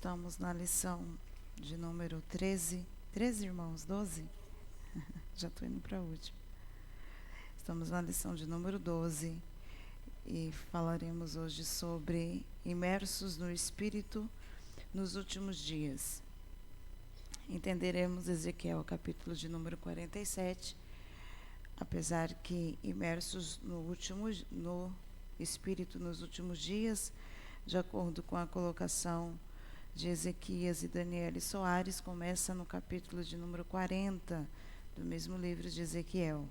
Estamos na lição de número 13. 13, irmãos? 12? Já estou indo para a última. Estamos na lição de número 12 e falaremos hoje sobre imersos no Espírito nos últimos dias. Entenderemos Ezequiel, capítulo de número 47, apesar que imersos no Espírito nos últimos dias, de acordo com a colocação de Ezequias e Daniele Soares, começa no capítulo de número 40 do mesmo livro de Ezequiel.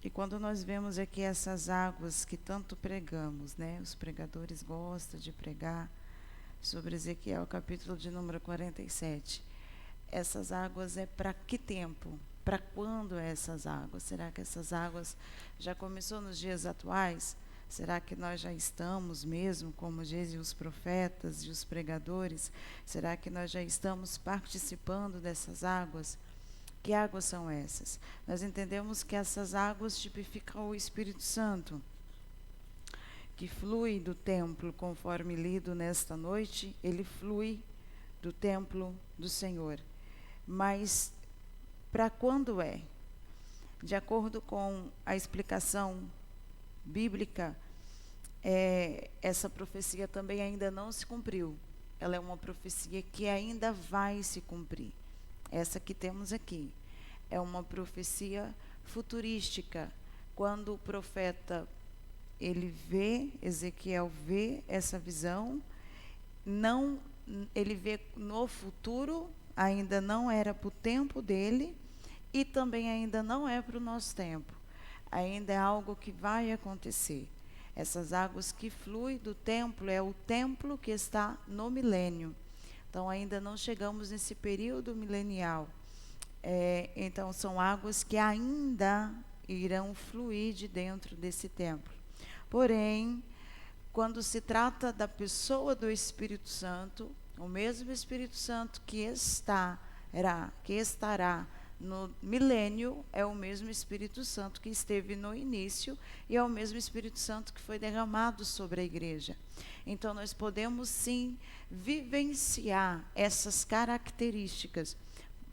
E quando nós vemos aqui essas águas que tanto pregamos, né? Os pregadores gostam de pregar sobre Ezequiel, capítulo de número 47. Essas águas é para que tempo? Para quando é essas águas? Será que essas águas já começou nos dias atuais? Será que nós já estamos mesmo, como dizem os profetas e os pregadores? Será que nós já estamos participando dessas águas? Que águas são essas? Nós entendemos que essas águas tipificam o Espírito Santo, que flui do templo, conforme lido nesta noite, ele flui do templo do Senhor. Mas para quando é? De acordo com a explicação bíblica, essa profecia também ainda não se cumpriu. Ela é uma profecia que ainda vai se cumprir. Essa que temos aqui é uma profecia futurística. Quando o profeta, Ezequiel vê essa visão, ele vê no futuro, ainda não era para o tempo dele e também ainda não é para o nosso tempo. Ainda é algo que vai acontecer. Essas águas que fluem do templo é o templo que está no milênio. Então ainda não chegamos nesse período milenial. Então são águas que ainda irão fluir de dentro desse templo. Porém, quando se trata da pessoa do Espírito Santo, o mesmo Espírito Santo que estará no milênio é o mesmo Espírito Santo que esteve no início e é o mesmo Espírito Santo que foi derramado sobre a igreja. Então nós podemos sim vivenciar essas características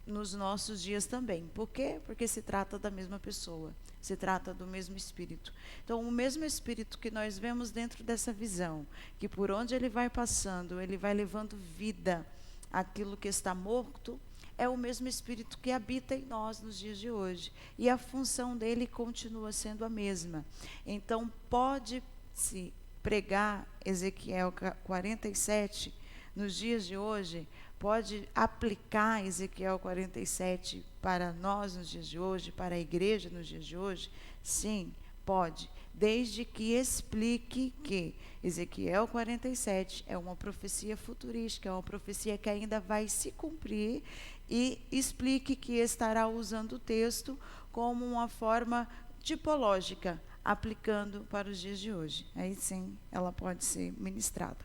nos nossos dias também. Por quê? Porque se trata da mesma pessoa, se trata do mesmo Espírito. Então o mesmo Espírito que nós vemos dentro dessa visão, que por onde ele vai passando, ele vai levando vida àquilo que está morto, é o mesmo Espírito que habita em nós nos dias de hoje. E a função dele continua sendo a mesma. Então, pode-se pregar Ezequiel 47 nos dias de hoje? Pode aplicar Ezequiel 47 para nós nos dias de hoje, para a igreja nos dias de hoje? Sim, pode. Desde que explique que Ezequiel 47 é uma profecia futurística, é uma profecia que ainda vai se cumprir, e explique que estará usando o texto como uma forma tipológica, aplicando para os dias de hoje. Aí sim, ela pode ser ministrada.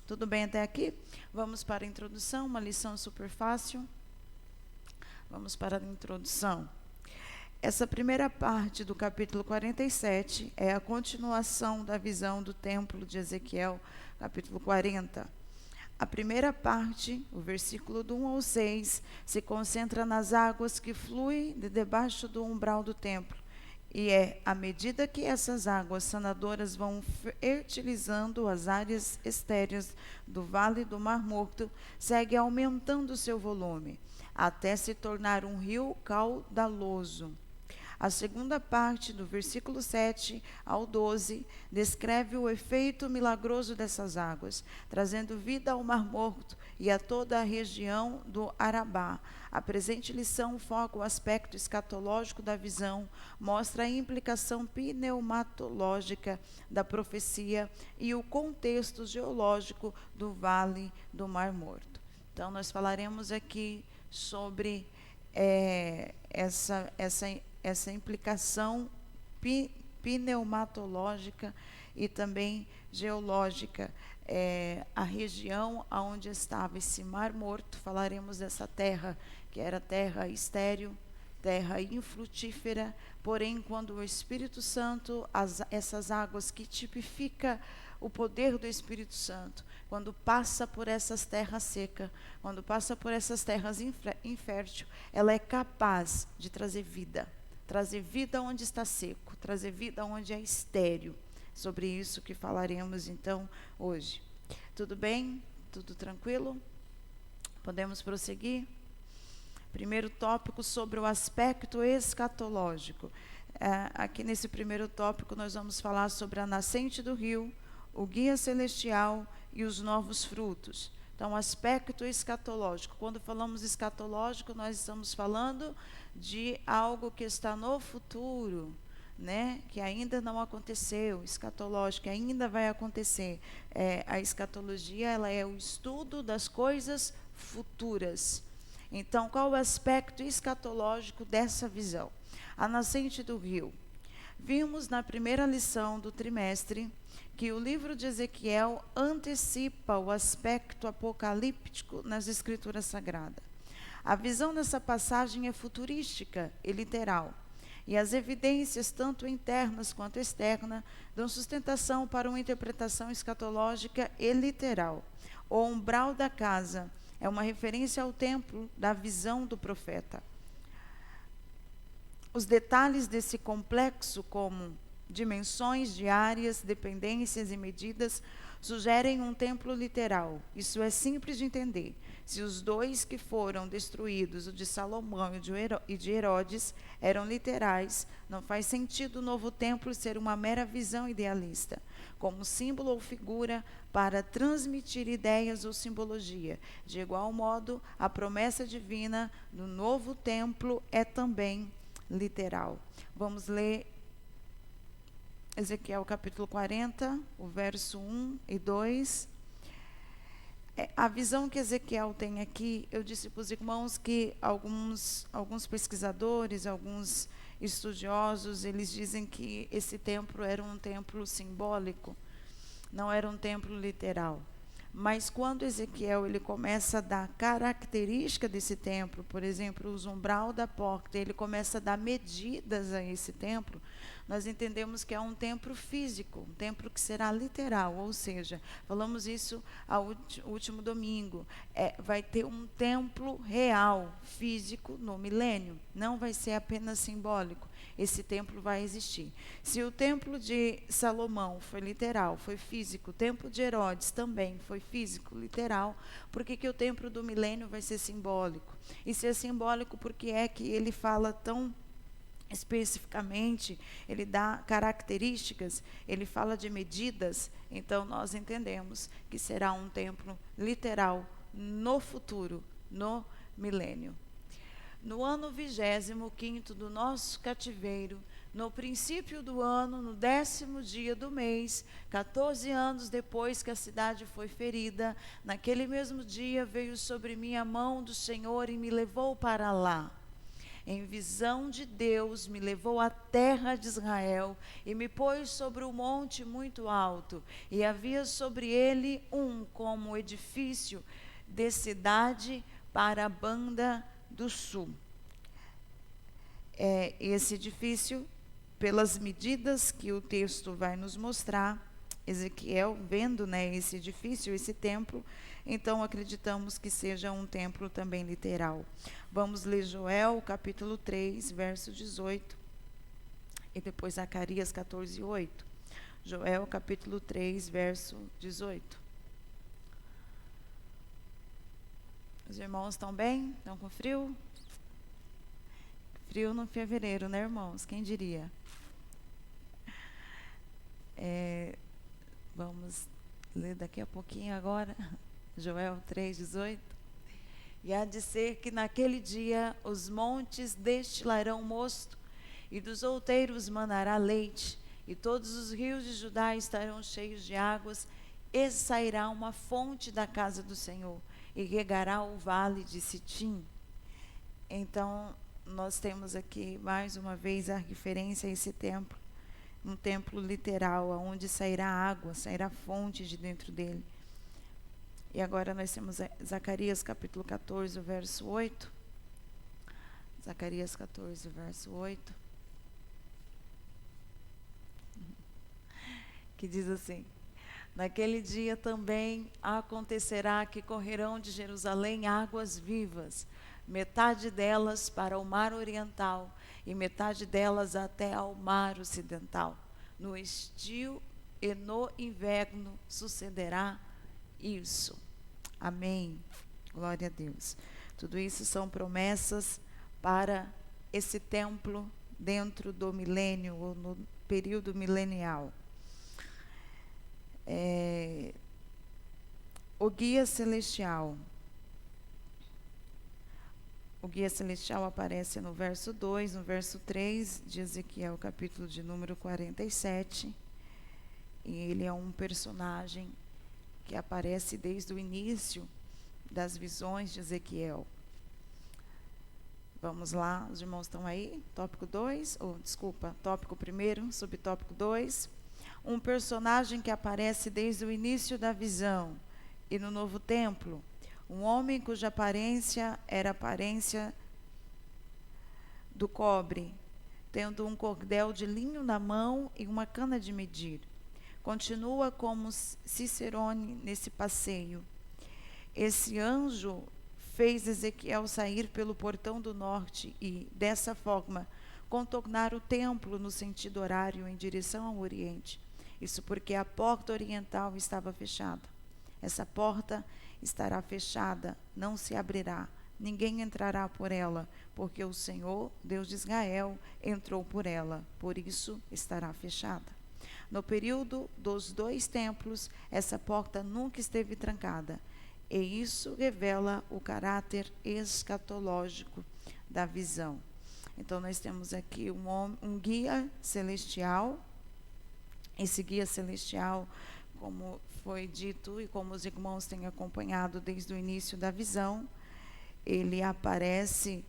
Tudo bem até aqui? Vamos para a introdução, uma lição super fácil. Vamos para a introdução. Essa primeira parte do capítulo 47 é a continuação da visão do templo de Ezequiel, capítulo 40. A primeira parte, o versículo do 1 ao 6, se concentra nas águas que fluem de debaixo do umbral do templo. E à medida que essas águas sanadoras vão fertilizando as áreas estéreis do Vale do Mar Morto, segue aumentando seu volume, até se tornar um rio caudaloso. A segunda parte, do versículo 7 ao 12, descreve o efeito milagroso dessas águas, trazendo vida ao Mar Morto e a toda a região do Arabá. A presente lição foca o aspecto escatológico da visão, mostra a implicação pneumatológica da profecia e o contexto geológico do Vale do Mar Morto. Então, nós falaremos aqui sobre essa implicação pneumatológica e também geológica. A região onde estava esse Mar Morto, falaremos dessa terra, que era terra estéril, terra infrutífera, porém quando o Espírito Santo, essas águas que tipifica o poder do Espírito Santo, quando passa por essas terras secas, quando passa por essas terras inférteis, ela é capaz de trazer vida onde está seco, trazer vida onde é estéril. Sobre isso que falaremos então hoje. Tudo bem? Tudo tranquilo? Podemos prosseguir? Primeiro tópico sobre o aspecto escatológico. Aqui nesse primeiro tópico nós vamos falar sobre a nascente do rio, o guia celestial e os novos frutos. Então, aspecto escatológico. Quando falamos escatológico, nós estamos falando de algo que está no futuro, né? Que ainda não aconteceu, escatológico, que ainda vai acontecer. A escatologia, ela é o estudo das coisas futuras. Então, qual o aspecto escatológico dessa visão? A nascente do rio. Vimos na primeira lição do trimestre que o livro de Ezequiel antecipa o aspecto apocalíptico nas Escrituras Sagradas. A visão dessa passagem é futurística e literal, e as evidências, tanto internas quanto externas, dão sustentação para uma interpretação escatológica e literal. O umbral da casa é uma referência ao templo da visão do profeta. Os detalhes desse complexo, como dimensões de áreas, dependências e medidas, sugerem um templo literal. Isso é simples de entender. Se os dois que foram destruídos, o de Salomão e de Herodes, eram literais, não faz sentido o novo templo ser uma mera visão idealista, como símbolo ou figura para transmitir ideias ou simbologia. De igual modo, a promessa divina do novo templo é também literal. Vamos ler Ezequiel capítulo 40, o verso 1 e 2. A visão que Ezequiel tem aqui, eu disse para os irmãos que alguns pesquisadores, alguns estudiosos, eles dizem que esse templo era um templo simbólico, não era um templo literal. Mas quando Ezequiel ele começa a dar característica desse templo, por exemplo, o umbral da porta, ele começa a dar medidas a esse templo, nós entendemos que é um templo físico, um templo que será literal, ou seja, falamos isso ao último domingo, vai ter um templo real, físico, no milênio, não vai ser apenas simbólico, esse templo vai existir. Se o templo de Salomão foi literal, foi físico, o templo de Herodes também foi físico, literal, por que o templo do milênio vai ser simbólico? E se é simbólico, por que é que ele fala tão especificamente, ele dá características, ele fala de medidas, então nós entendemos que será um templo literal no futuro, no milênio. No ano 25º do nosso cativeiro, no princípio do ano, no 10º dia do mês, 14 anos depois que a cidade foi ferida, naquele mesmo dia veio sobre mim a mão do Senhor e me levou para lá. Em visão de Deus, me levou à terra de Israel e me pôs sobre um monte muito alto. E havia sobre ele como edifício de cidade para a banda do sul. Esse edifício, pelas medidas que o texto vai nos mostrar, Ezequiel vendo, esse edifício, esse templo, então acreditamos que seja um templo também literal. Vamos ler Joel, capítulo 3, verso 18, e depois Zacarias 14, 8. Joel, capítulo 3, verso 18. Os irmãos estão bem? Estão com frio? Frio no fevereiro, né, irmãos? Quem diria? Vamos ler daqui a pouquinho agora, Joel 3,18. E há de ser que naquele dia os montes destilarão mosto, e dos outeiros manará leite, e todos os rios de Judá estarão cheios de águas, e sairá uma fonte da casa do Senhor, e regará o vale de Sitim. Então, nós temos aqui mais uma vez a referência a esse templo, um templo literal, onde sairá água, sairá fonte de dentro dele. E agora nós temos Zacarias capítulo 14, verso 8. Zacarias 14, verso 8, que diz assim: naquele dia também acontecerá que correrão de Jerusalém águas vivas, metade delas para o mar oriental e metade delas até ao mar ocidental. No estio e no inverno sucederá isso. Amém. Glória a Deus. Tudo isso são promessas para esse templo dentro do milênio ou no período milenial. O guia celestial. O guia celestial aparece no verso 2, no verso 3 de Ezequiel, capítulo de número 47. E ele é um personagem que aparece desde o início das visões de Ezequiel. Vamos lá, os irmãos estão aí? Tópico 2, tópico 1, subtópico 2. Um personagem que aparece desde o início da visão. E no novo templo, um homem cuja aparência era a aparência do cobre, tendo um cordel de linho na mão e uma cana de medir. Continua como Cicerone nesse passeio. Esse anjo fez Ezequiel sair pelo portão do norte e, dessa forma, contornar o templo no sentido horário em direção ao oriente. Isso porque a porta oriental estava fechada. Essa porta estará fechada, não se abrirá. Ninguém entrará por ela, porque o Senhor, Deus de Israel, entrou por ela. Por isso estará fechada. No período dos 2 templos, essa porta nunca esteve trancada. E isso revela o caráter escatológico da visão. Então, nós temos aqui um guia celestial. Esse guia celestial, como foi dito e como os irmãos têm acompanhado desde o início da visão, ele aparece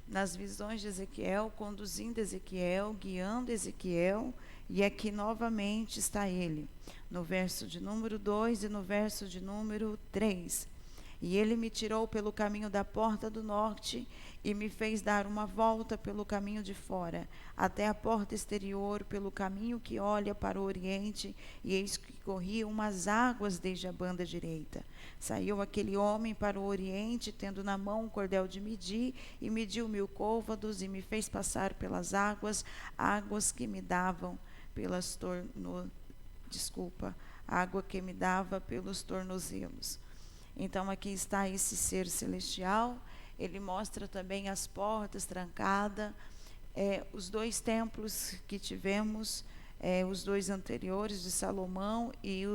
nas visões de Ezequiel, conduzindo Ezequiel, guiando Ezequiel, e aqui novamente está ele, no verso de número 2 e no verso de número 3. E ele me tirou pelo caminho da porta do norte e me fez dar uma volta pelo caminho de fora, até a porta exterior, pelo caminho que olha para o oriente, e eis que corriam umas águas desde a banda direita. Saiu aquele homem para o oriente, tendo na mão um cordel de medir, e mediu 1000 côvados, e me fez passar pelas águas que me davam água que me dava pelos tornozelos. Então aqui está esse ser celestial. Ele mostra também as portas trancadas, os 2 templos que tivemos, os 2 anteriores de Salomão e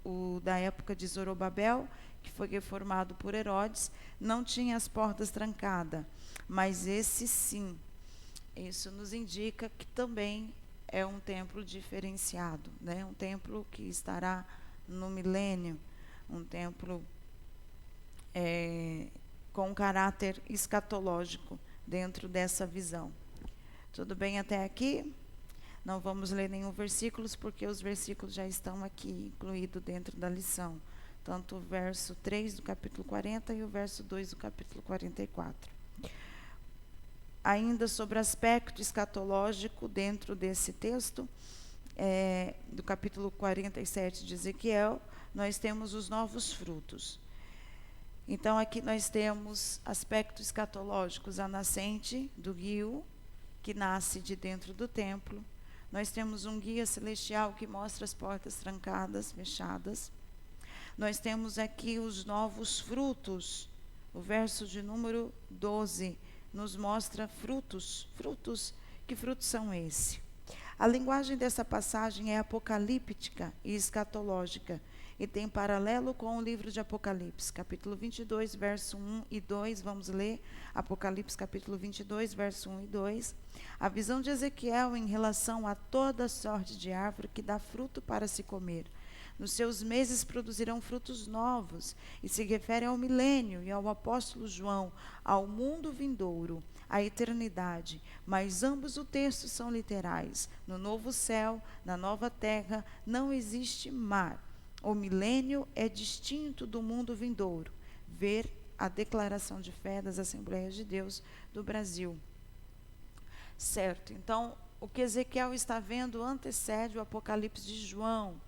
o da época de Zorobabel, que foi reformado por Herodes, não tinha as portas trancadas, mas esse sim. Isso nos indica que também é um templo diferenciado, né? Um templo que estará no milênio, um templo com caráter escatológico dentro dessa visão. Tudo bem até aqui? Não vamos ler nenhum versículo, porque os versículos já estão aqui incluídos dentro da lição. Tanto o verso 3 do capítulo 40 e o verso 2 do capítulo 44. Ainda sobre aspecto escatológico dentro desse texto, do capítulo 47 de Ezequiel, nós temos os novos frutos. Então, aqui nós temos aspectos escatológicos, a nascente do rio, que nasce de dentro do templo. Nós temos um guia celestial que mostra as portas trancadas, fechadas. Nós temos aqui os novos frutos. O verso de número 12 nos mostra frutos. Que frutos são esses? A linguagem dessa passagem é apocalíptica e escatológica, e tem paralelo com o livro de Apocalipse, capítulo 22, verso 1 e 2, vamos ler, Apocalipse capítulo 22, verso 1 e 2, a visão de Ezequiel em relação a toda sorte de árvore que dá fruto para se comer. Nos seus meses produzirão frutos novos, e se refere ao milênio e ao apóstolo João, ao mundo vindouro, à eternidade, mas ambos os textos são literais. No novo céu, na nova terra, não existe mar. O milênio é distinto do mundo vindouro. Ver a declaração de fé das Assembleias de Deus do Brasil. Certo, então o que Ezequiel está vendo antecede o Apocalipse de João.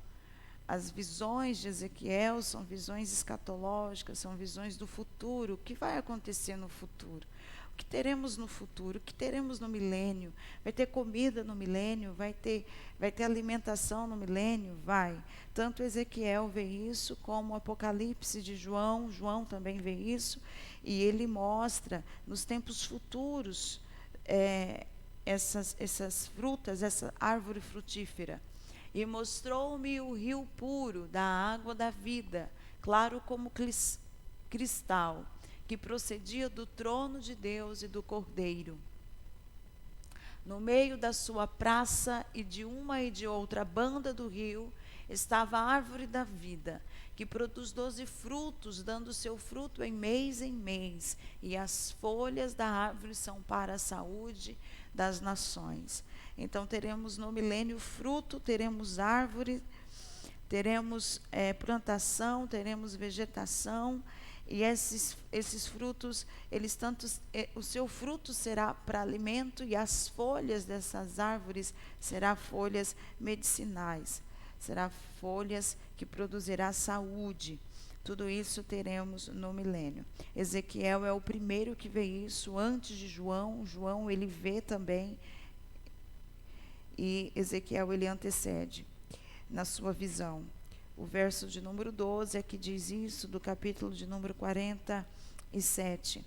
As visões de Ezequiel são visões escatológicas, são visões do futuro. O que vai acontecer no futuro? O que teremos no futuro? O que teremos no milênio? Vai ter comida no milênio? Vai ter alimentação no milênio? Vai. Tanto Ezequiel vê isso, como o Apocalipse de João. João também vê isso. E ele mostra nos tempos futuros essas frutas, essa árvore frutífera. E mostrou-me o rio puro da água da vida, claro como cristal, que procedia do trono de Deus e do Cordeiro. No meio da sua praça e de uma e de outra banda do rio, estava a árvore da vida, que produz 12 frutos, dando seu fruto em mês, e as folhas da árvore são para a saúde das nações. Então teremos no milênio fruto, teremos árvore, teremos plantação, teremos vegetação, e esses frutos, o seu fruto será para alimento, e as folhas dessas árvores serão folhas medicinais, serão folhas que produzirá saúde. Tudo isso teremos no milênio. Ezequiel é o primeiro que vê isso antes de João. João ele vê também, e Ezequiel ele antecede na sua visão. O verso de número 12 é que diz isso, do capítulo de número 47.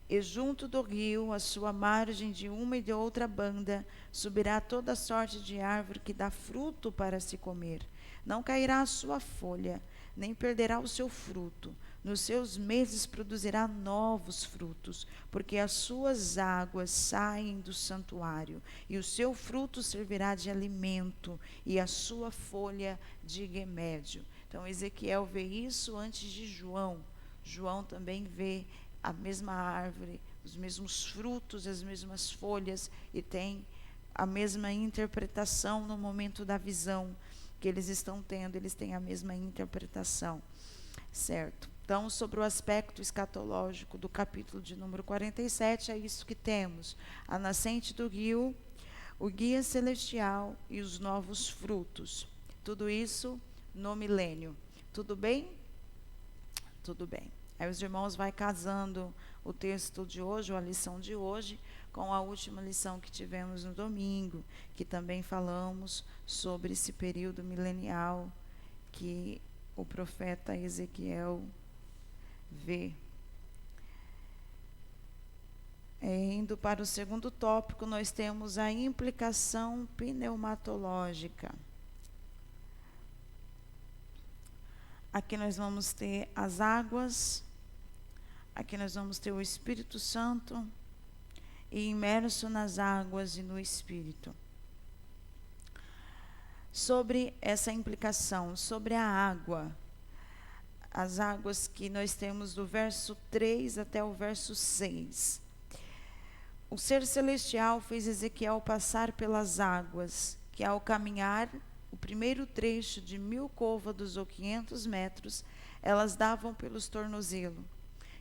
E junto do rio, a sua margem de uma e de outra banda, subirá toda sorte de árvore que dá fruto para se comer. Não cairá a sua folha, nem perderá o seu fruto. Nos seus meses produzirá novos frutos, porque as suas águas saem do santuário, e o seu fruto servirá de alimento, e a sua folha de remédio. Então Ezequiel vê isso antes de João. João também vê a mesma árvore, os mesmos frutos, as mesmas folhas, e tem a mesma interpretação no momento da visão que eles estão tendo, eles têm a mesma interpretação, certo? Então, sobre o aspecto escatológico do capítulo de número 47, é isso que temos: a nascente do rio, o guia celestial e os novos frutos. Tudo isso no milênio. Tudo bem? Tudo bem. Aí os irmãos vai casando o texto de hoje, ou a lição de hoje, com a última lição que tivemos no domingo, que também falamos sobre esse período milenial que o profeta Ezequiel vê. Indo para o segundo tópico, nós temos a implicação pneumatológica. Aqui nós vamos ter as águas, aqui nós vamos ter o Espírito Santo, e imerso nas águas e no Espírito. Sobre essa implicação, sobre a água, as águas que nós temos do verso 3 até o verso 6. O ser celestial fez Ezequiel passar pelas águas, que ao caminhar o primeiro trecho de 1000 côvados ou 500 metros, elas davam pelos tornozelos.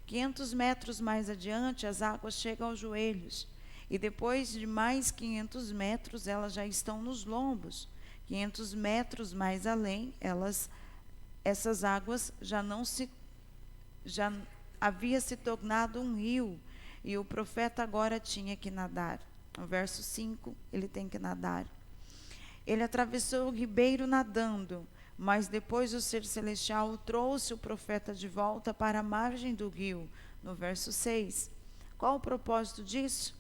500 metros mais adiante, as águas chegam aos joelhos, e depois de mais 500 metros, elas já estão nos lombos. 500 metros mais além, essas águas já havia se tornado um rio, e o profeta agora tinha que nadar. No verso 5, ele tem que nadar. Ele atravessou o ribeiro nadando, mas depois o ser celestial trouxe o profeta de volta para a margem do rio. No verso 6. Qual o propósito disso?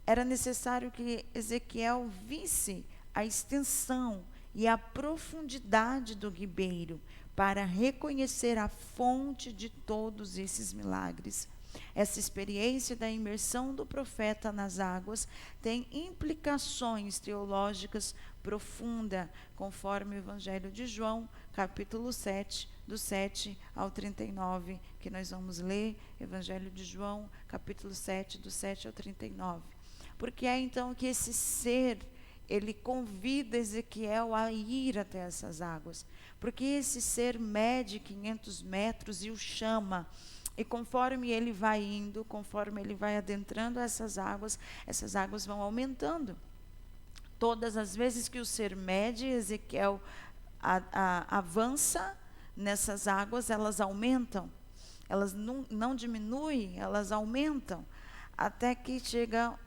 Era necessário que Ezequiel visse a extensão e a profundidade do ribeiro para reconhecer a fonte de todos esses milagres. Essa experiência da imersão do profeta nas águas tem implicações teológicas profundas, conforme o Evangelho de João, capítulo 7, do 7 ao 39, que nós vamos ler. Evangelho de João, capítulo 7, do 7 ao 39. Porque é então que esse ser, ele convida Ezequiel a ir até essas águas. Porque esse ser mede 500 metros e o chama. E conforme ele vai indo, conforme ele vai adentrando essas águas vão aumentando. Todas as vezes que o ser mede, Ezequiel avança nessas águas, elas aumentam. Elas não diminuem, elas aumentam. Até que chega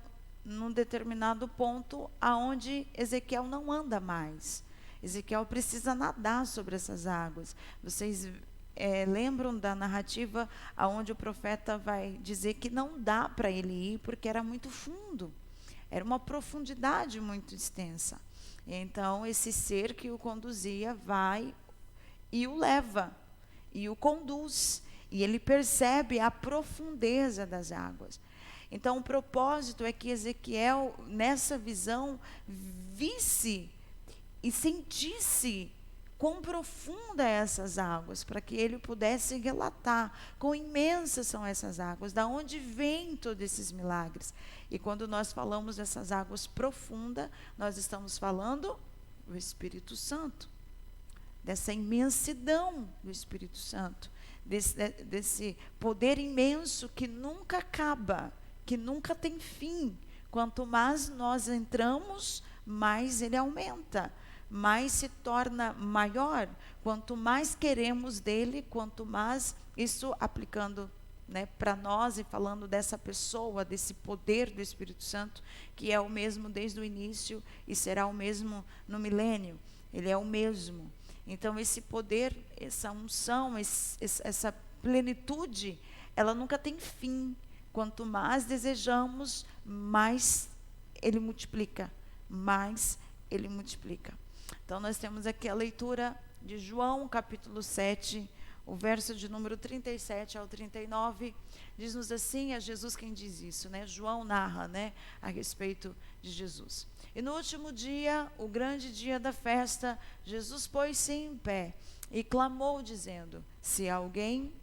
num determinado ponto aonde Ezequiel não anda mais. Ezequiel precisa nadar sobre essas águas. Vocês lembram da narrativa aonde o profeta vai dizer que não dá para ele ir porque era muito fundo. Era uma profundidade muito extensa. Então, esse ser que o conduzia vai e o leva, e o conduz. E ele percebe a profundeza das águas. Então, o propósito é que Ezequiel, nessa visão, visse e sentisse quão profunda essas águas, para que ele pudesse relatar quão imensas são essas águas, da onde vêm todos esses milagres. E quando nós falamos dessas águas profundas, nós estamos falando do Espírito Santo, dessa imensidão do Espírito Santo, desse poder imenso que nunca acaba, que nunca tem fim. Quanto mais nós entramos, mais ele aumenta, mais se torna maior. Quanto mais queremos dele, quanto mais, isso aplicando, né, para nós e falando dessa pessoa, desse poder do Espírito Santo, que é o mesmo desde o início e será o mesmo no milênio. Ele é o mesmo. Então, esse poder, essa unção, essa plenitude, ela nunca tem fim. Quanto mais desejamos, mais ele multiplica. Mais ele multiplica. Então, nós temos aqui a leitura de João, capítulo 7, o verso de número 37 ao 39, diz-nos assim, é Jesus quem diz isso, né? João narra, né, a respeito de Jesus. E no último dia, o grande dia da festa, Jesus pôs-se em pé e clamou, dizendo: se alguém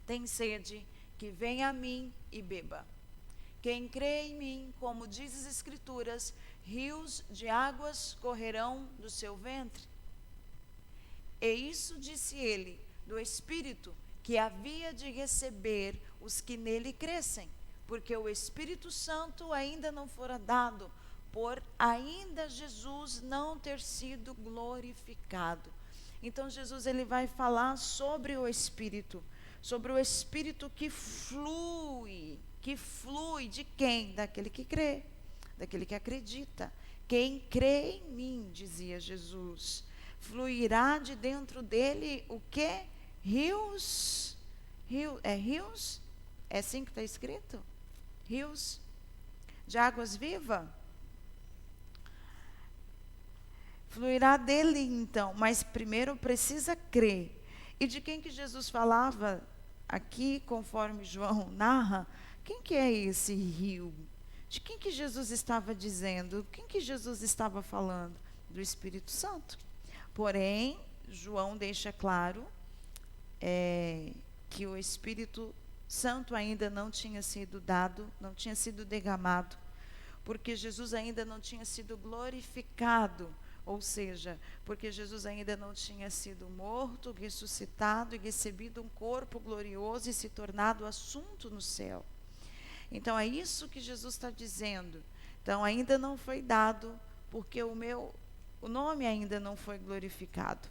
tem sede, que venha a mim e beba. Quem crê em mim, como diz as Escrituras, rios de águas correrão do seu ventre. E isso disse ele, do Espírito, que havia de receber os que nele crescem, porque o Espírito Santo ainda não fora dado, por ainda Jesus não ter sido glorificado. Então Jesus ele vai falar sobre o Espírito que flui de quem? Daquele que crê, daquele que acredita. Quem crê em mim, dizia Jesus, fluirá de dentro dele o quê? Rios? Rios? É assim que está escrito? Rios de águas vivas? Fluirá dele então, mas primeiro precisa crer. E de quem que Jesus falava aqui, conforme João narra? Quem que é esse rio? De quem que Jesus estava dizendo? Quem que Jesus estava falando? Do Espírito Santo. Porém, João deixa claro que o Espírito Santo ainda não tinha sido dado, não tinha sido derramado, porque Jesus ainda não tinha sido glorificado, ou seja, porque Jesus ainda não tinha sido morto, ressuscitado e recebido um corpo glorioso e se tornado assunto no céu. Então é isso que Jesus está dizendo. Então ainda não foi dado, porque o nome ainda não foi glorificado.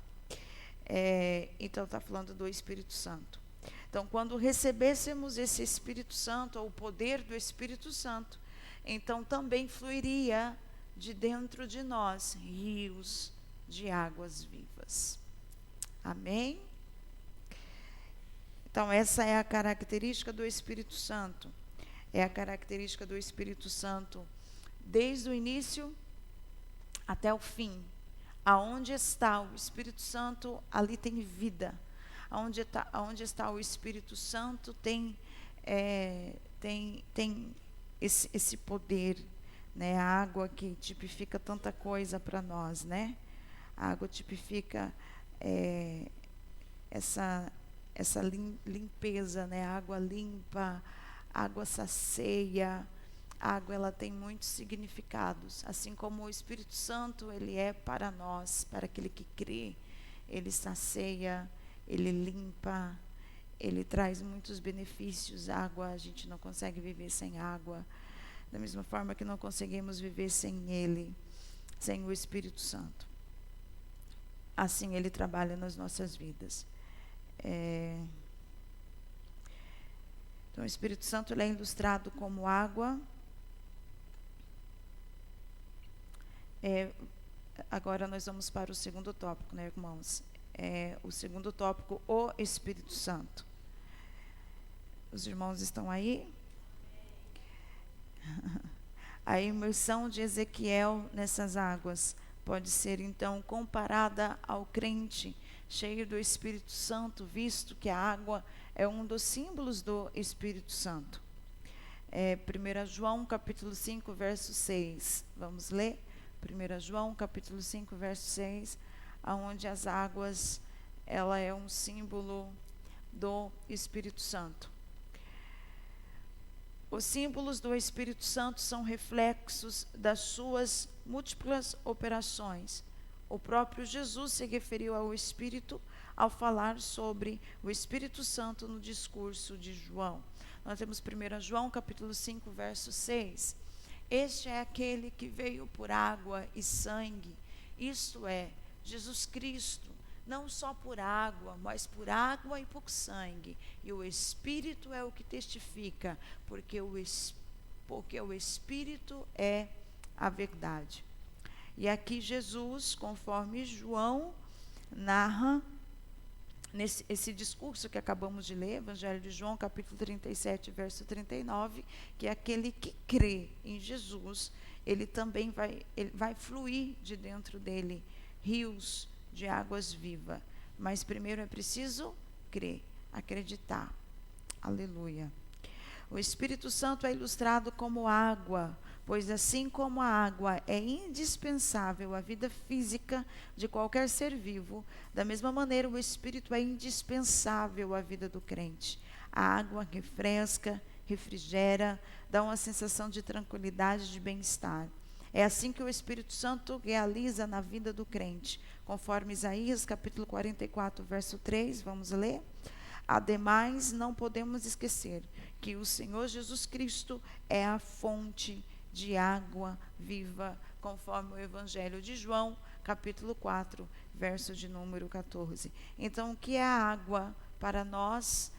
Então está falando do Espírito Santo. Então quando recebêssemos esse Espírito Santo, ou o poder do Espírito Santo, então também fluiria de dentro de nós rios de águas vivas. Amém? Então essa é a característica do Espírito Santo. É a característica do Espírito Santo desde o início até o fim. Aonde está o Espírito Santo, ali tem vida. Aonde está o Espírito Santo tem esse poder, né? A água que tipifica tanta coisa para nós, né? A água tipifica essa limpeza, né? A água limpa, a água sacia. A água ela tem muitos significados, assim como o Espírito Santo ele é para nós, para aquele que crê. Ele sacia, ele limpa, ele traz muitos benefícios. Água, a gente não consegue viver sem água, da mesma forma que não conseguimos viver sem ele, sem o Espírito Santo. Assim ele trabalha nas nossas vidas. Então o Espírito Santo ele é ilustrado como água. Agora nós vamos para o segundo tópico, né, irmãos? O segundo tópico, o Espírito Santo. Os irmãos estão aí? A imersão de Ezequiel nessas águas pode ser então comparada ao crente cheio do Espírito Santo, visto que a água é um dos símbolos do Espírito Santo. 1 João capítulo 5, verso 6. Vamos ler? 1 João capítulo 5, verso 6, onde as águas, ela é um símbolo do Espírito Santo. Os símbolos do Espírito Santo são reflexos das suas múltiplas operações. O próprio Jesus se referiu ao Espírito ao falar sobre o Espírito Santo no discurso de João. Nós temos 1 João capítulo 5, verso 6. Este é aquele que veio por água e sangue, isto é, Jesus Cristo, não só por água, mas por água e por sangue. E o Espírito é o que testifica, porque o Espírito é a verdade. E aqui Jesus, conforme João narra, esse discurso que acabamos de ler, Evangelho de João, capítulo 37, verso 39, que é aquele que crê em Jesus, ele também vai fluir de dentro dele rios de águas vivas. Mas primeiro é preciso crer, acreditar. Aleluia. O Espírito Santo é ilustrado como água, pois assim como a água é indispensável à vida física de qualquer ser vivo, da mesma maneira o Espírito é indispensável à vida do crente. A água refresca, refrigera, dá uma sensação de tranquilidade, de bem-estar. É assim que o Espírito Santo realiza na vida do crente, conforme Isaías capítulo 44, verso 3, vamos ler? Ademais, não podemos esquecer que o Senhor Jesus Cristo é a fonte de água viva, conforme o Evangelho de João, capítulo 4, verso de número 14. Então, o que é a água? Para nós,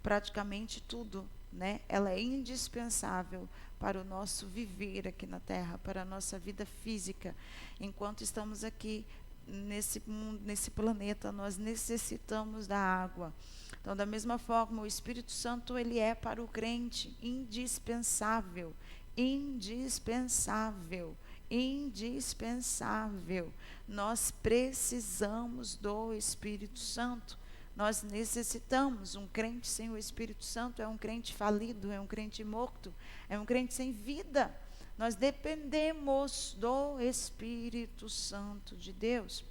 praticamente tudo, né? Ela é indispensável para o nosso viver aqui na Terra, para a nossa vida física. Enquanto estamos aqui nesse mundo, nesse planeta, nós necessitamos da água. Então, da mesma forma, o Espírito Santo, ele é para o crente indispensável, indispensável, indispensável. Nós precisamos do Espírito Santo. Nós necessitamos. Um crente sem o Espírito Santo é um crente falido, é um crente morto, é um crente sem vida. Nós dependemos do Espírito Santo de Deus.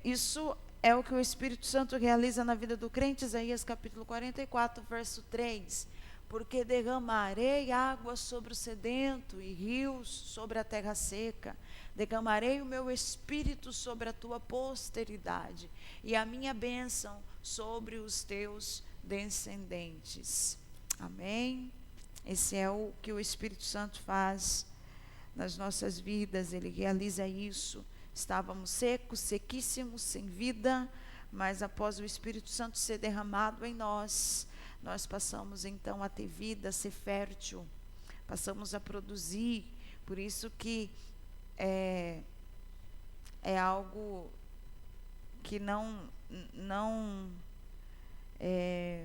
Isso é o que o Espírito Santo realiza na vida do crente. Isaías capítulo 44, verso 3. Porque derramarei água sobre o sedento e rios sobre a terra seca. Derramarei o meu Espírito sobre a tua posteridade e a minha bênção sobre os teus descendentes. Amém? Esse é o que o Espírito Santo faz nas nossas vidas. Ele realiza isso. Estávamos secos, sequíssimos, sem vida, mas após o Espírito Santo ser derramado em nós, nós passamos então a ter vida, a ser fértil, passamos a produzir. Por isso que é algo que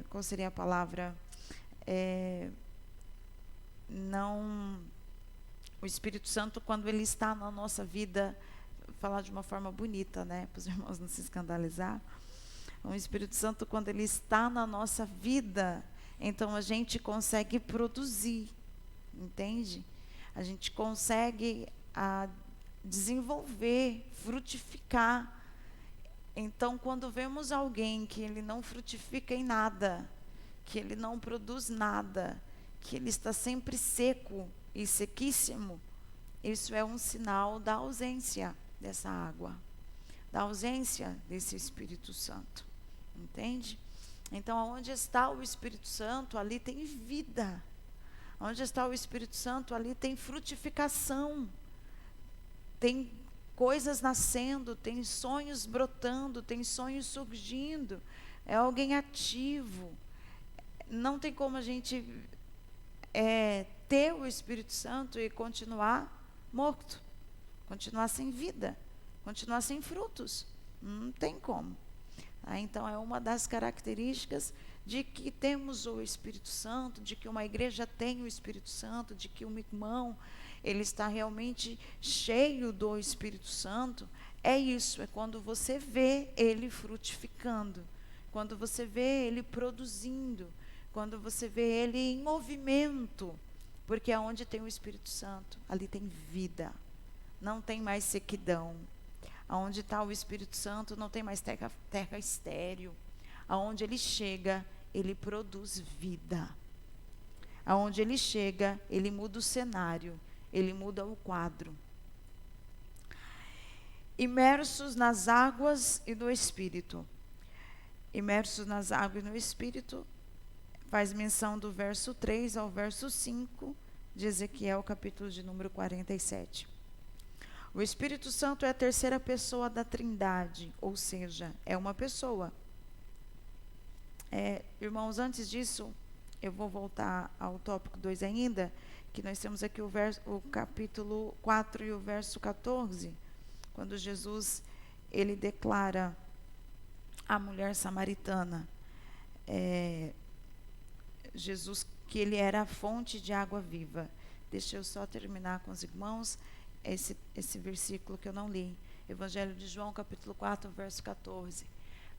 qual seria a palavra? O Espírito Santo, quando ele está na nossa vida, falar de uma forma bonita, né, para os irmãos não se escandalizar. O Espírito Santo, quando ele está na nossa vida, então a gente consegue produzir, entende? A gente consegue desenvolver, frutificar. Então, quando vemos alguém que ele não frutifica em nada, que ele não produz nada, que ele está sempre seco e sequíssimo, isso é um sinal da ausência dessa água. da ausência desse Espírito Santo. Entende? Então, onde está o Espírito Santo, ali tem vida. Onde está o Espírito Santo, ali tem frutificação. Tem coisas nascendo, tem sonhos brotando, tem sonhos surgindo. É alguém ativo. Não tem como a gente ter o Espírito Santo e continuar morto, continuar sem vida, continuar sem frutos. Não tem como. Então, é uma das características de que temos o Espírito Santo, de que uma igreja tem o Espírito Santo, de que um irmão, ele está realmente cheio do Espírito Santo. É isso, é quando você vê ele frutificando, quando você vê ele produzindo, quando você vê ele em movimento, porque aonde tem o Espírito Santo, ali tem vida, não tem mais sequidão. Aonde está o Espírito Santo, não tem mais terra estéril. Aonde ele chega, ele produz vida. Aonde ele chega, ele muda o cenário, ele muda o quadro. Imersos nas águas e no Espírito. Imersos nas águas e no Espírito, faz menção do verso 3 ao verso 5 de Ezequiel, capítulo de número 47. O Espírito Santo é a terceira pessoa da Trindade, ou seja, é uma pessoa. Irmãos, antes disso, eu vou voltar ao tópico 2 ainda, que nós temos aqui o capítulo 4 e o verso 14, quando Jesus, ele declara à mulher samaritana, Jesus, que ele era a fonte de água viva. Deixa eu só terminar com os irmãos esse versículo que eu não li. Evangelho de João, capítulo 4, verso 14.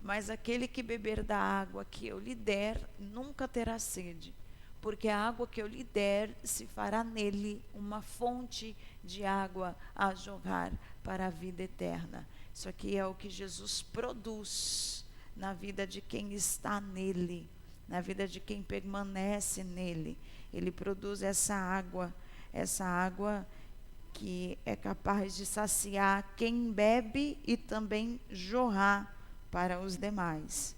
Mas aquele que beber da água que eu lhe der, nunca terá sede, porque a água que eu lhe der se fará nele uma fonte de água a jorrar para a vida eterna. Isso aqui é o que Jesus produz na vida de quem está nele, na vida de quem permanece nele. Ele produz essa água que é capaz de saciar quem bebe e também jorrar para os demais.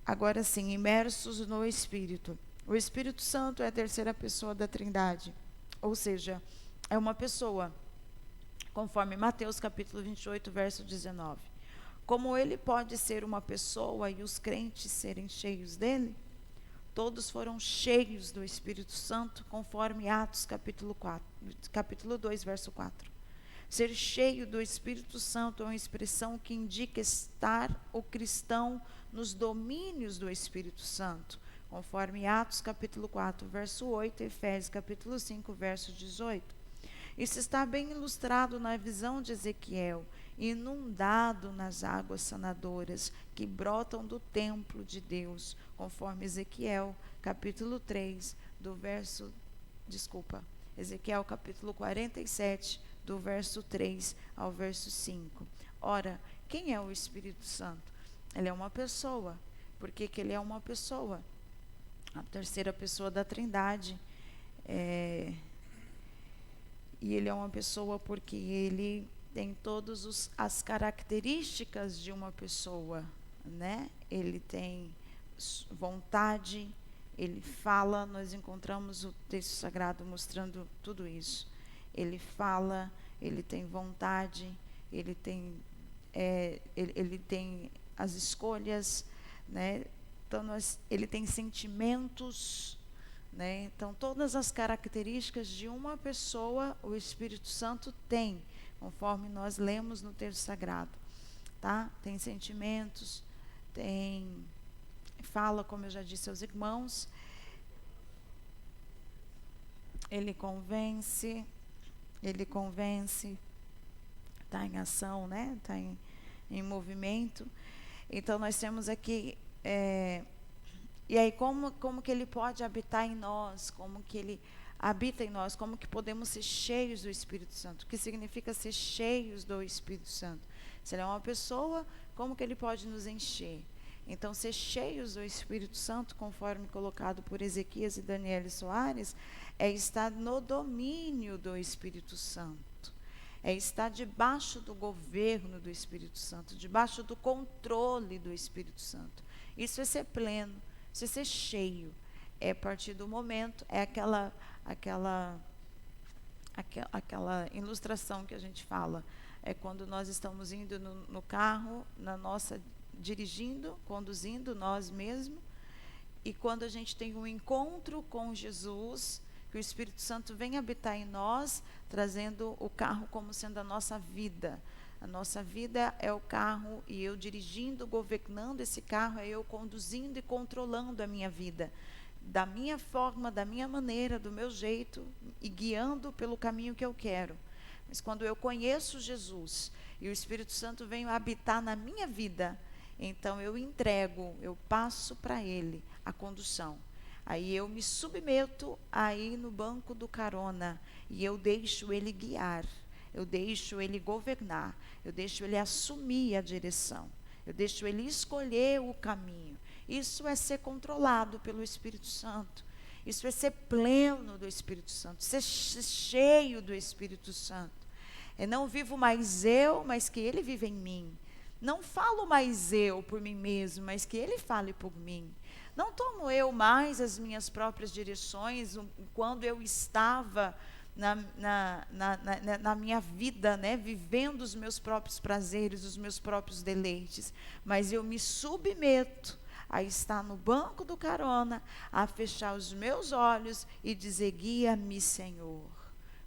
Agora sim, imersos no Espírito. O Espírito Santo é a terceira pessoa da Trindade, ou seja, é uma pessoa, conforme Mateus capítulo 28, verso 19. Como ele pode ser uma pessoa e os crentes serem cheios dele? Todos foram cheios do Espírito Santo, conforme Atos capítulo 2, verso 4. Ser cheio do Espírito Santo é uma expressão que indica estar o cristão nos domínios do Espírito Santo, conforme Atos capítulo 4, verso 8, e Efésios capítulo 5, verso 18. Isso está bem ilustrado na visão de Ezequiel, inundado nas águas sanadoras que brotam do templo de Deus, conforme Ezequiel capítulo 3, Ezequiel capítulo 47, do verso 3 ao verso 5. Ora, quem é o Espírito Santo? Ele é uma pessoa. Por que ele é uma pessoa? A terceira pessoa da Trindade. E ele é uma pessoa porque ele tem todas as características de uma pessoa, né? Ele tem vontade, ele fala, nós encontramos o texto sagrado mostrando tudo isso. Ele fala, ele tem vontade, ele tem as escolhas, né? Então, ele tem sentimentos, né? Então, todas as características de uma pessoa, o Espírito Santo tem, conforme nós lemos no texto sagrado, tá? Tem sentimentos, fala, como eu já disse aos irmãos, ele convence, está em ação, né? Está em movimento. Então, nós temos aqui, e aí como que ele pode habitar em nós, como que ele habita em nós, como que podemos ser cheios do Espírito Santo? O que significa ser cheios do Espírito Santo? Se ele é uma pessoa, como que ele pode nos encher? Então, ser cheios do Espírito Santo, conforme colocado por Ezequias e Daniele Soares, é estar no domínio do Espírito Santo. é estar debaixo do governo do Espírito Santo, debaixo do controle do Espírito Santo. Isso é ser pleno, isso é ser cheio. É a partir do momento, é aquela ilustração que a gente fala. É quando nós estamos indo no carro, dirigindo, conduzindo nós mesmos, e quando a gente tem um encontro com Jesus, que o Espírito Santo vem habitar em nós, trazendo o carro como sendo a nossa vida. A nossa vida é o carro, e eu dirigindo, governando esse carro, é eu conduzindo e controlando a minha vida, da minha forma, da minha maneira, do meu jeito, e guiando pelo caminho que eu quero. Mas quando eu conheço Jesus, e o Espírito Santo vem habitar na minha vida, então eu entrego, eu passo para Ele a condução. Aí eu me submeto aí no banco do carona, e eu deixo Ele guiar, eu deixo Ele governar, eu deixo Ele assumir a direção, eu deixo Ele escolher o caminho. Isso é ser controlado pelo Espírito Santo, isso é ser pleno do Espírito Santo, ser cheio do Espírito Santo. Eu não vivo mais eu, mas que Ele vive em mim. Não falo mais eu por mim mesmo, mas que Ele fale por mim. Não tomo eu mais as minhas próprias direções, quando eu estava na minha vida, né, vivendo os meus próprios prazeres, os meus próprios deleites, mas eu me submeto a estar no banco do carona, a fechar os meus olhos e dizer: guia-me, Senhor,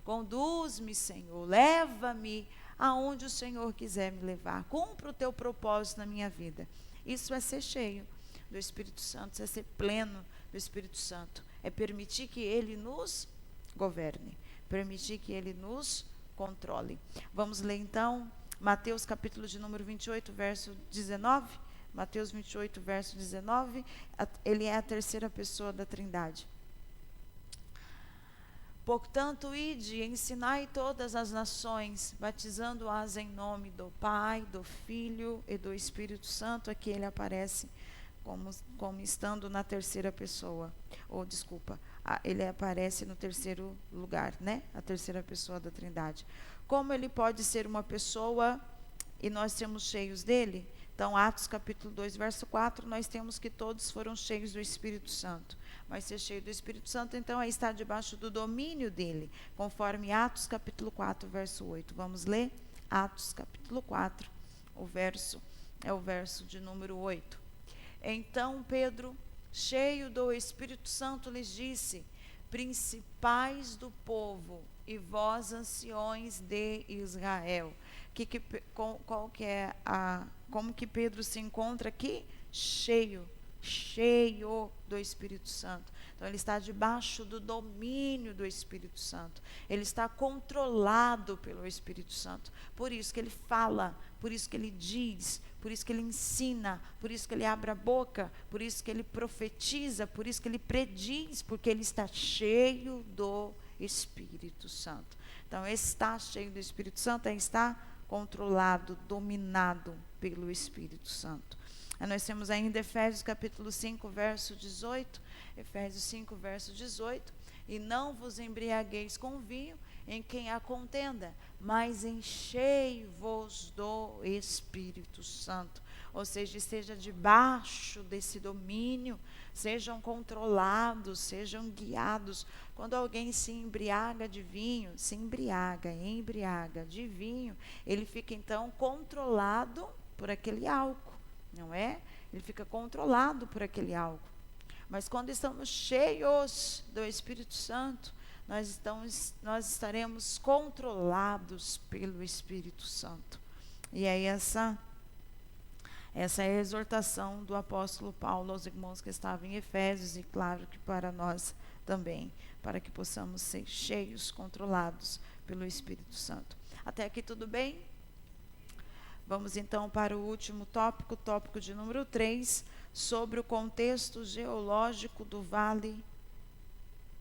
conduz-me, Senhor, leva-me aonde o Senhor quiser me levar, cumpra o teu propósito na minha vida. Isso é ser cheio do Espírito Santo, isso é ser pleno do Espírito Santo, é permitir que Ele nos governe, permitir que Ele nos controle. Vamos ler então Mateus capítulo de número 28, verso 19. Mateus 28, verso 19, ele é a terceira pessoa da Trindade. Portanto, ide e ensinai todas as nações, batizando-as em nome do Pai, do Filho e do Espírito Santo. Aqui ele aparece como estando na terceira pessoa, ele aparece no terceiro lugar, né? A terceira pessoa da Trindade. Como ele pode ser uma pessoa e nós sermos cheios dele? Então, Atos capítulo 2, verso 4, nós temos que todos foram cheios do Espírito Santo. Mas ser cheio do Espírito Santo, então, é estar debaixo do domínio dele, conforme Atos capítulo 4, verso 8. Vamos ler? Atos capítulo 4, o verso de número 8. Então Pedro, cheio do Espírito Santo, lhes disse: principais do povo e vós anciões de Israel. Como que Pedro se encontra aqui? Cheio do Espírito Santo. Então ele está debaixo do domínio do Espírito Santo. Ele está controlado pelo Espírito Santo. Por isso que ele fala, por isso que ele diz, por isso que ele ensina, por isso que ele abre a boca, por isso que ele profetiza, por isso que ele prediz, porque ele está cheio do Espírito Santo. Então, estar cheio do Espírito Santo é estar controlado, dominado pelo Espírito Santo. Nós temos ainda Efésios capítulo 5, verso 18. Efésios 5, verso 18. E não vos embriagueis com vinho, em quem há contenda, mas enchei-vos do Espírito Santo. Ou seja, esteja debaixo desse domínio, sejam controlados, sejam guiados. Quando alguém se embriaga de vinho, embriaga de vinho, ele fica então controlado por aquele álcool, não é? Ele fica controlado por aquele álcool. Mas quando estamos cheios do Espírito Santo, nós estaremos controlados pelo Espírito Santo. E aí essa é a exortação do apóstolo Paulo aos irmãos que estavam em Efésios, e claro que para nós também, para que possamos ser cheios, controlados pelo Espírito Santo. Até aqui tudo bem? Vamos então para o último tópico, tópico de número 3, sobre o contexto geológico do Vale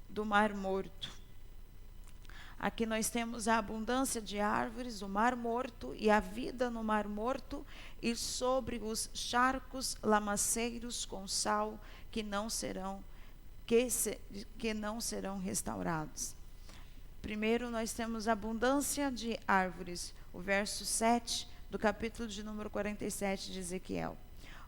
do Mar Morto. Aqui nós temos a abundância de árvores, o Mar Morto e a vida no Mar Morto, e sobre os charcos lamaceiros com sal que não serão restaurados. primeiro nós temos abundância de árvores, o verso 7 do capítulo de número 47 de Ezequiel.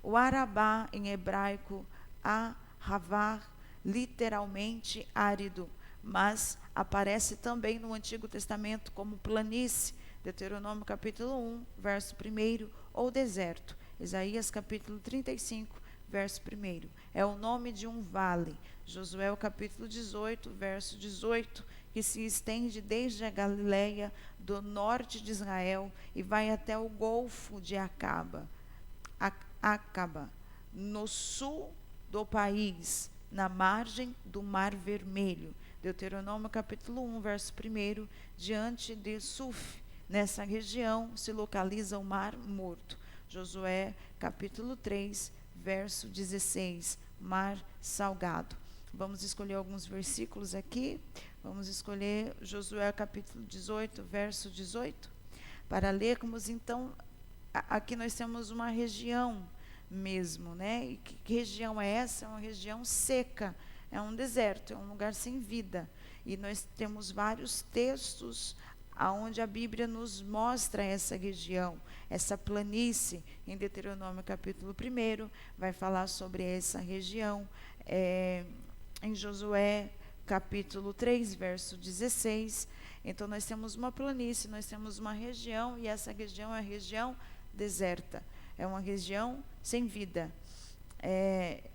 O Arabá, em hebraico, Ahavar, literalmente árido, mas aparece também no Antigo Testamento como planície, Deuteronômio capítulo 1, verso 1, ou deserto, Isaías capítulo 35, verso 1. É o nome de um vale, Josué capítulo 18, verso 18, que se estende desde a Galileia, do norte de Israel, e vai até o Golfo de Acaba, no sul do país, na margem do Mar Vermelho. Deuteronômio capítulo 1, verso 1, diante de Suf, nessa região se localiza o Mar Morto. Josué capítulo 3, verso 16, Mar Salgado. Vamos escolher alguns versículos aqui. Vamos escolher Josué capítulo 18, verso 18, para lermos. Então, aqui nós temos uma região mesmo, né? E que região é essa? É uma região seca, é um deserto, é um lugar sem vida. E nós temos vários textos aonde a Bíblia nos mostra essa região, essa planície. Em Deuteronômio capítulo 1 vai falar sobre essa região. Em Josué capítulo 3, verso 16. Então nós temos uma planície, nós temos uma região, e essa região é a região deserta, é uma região sem vida.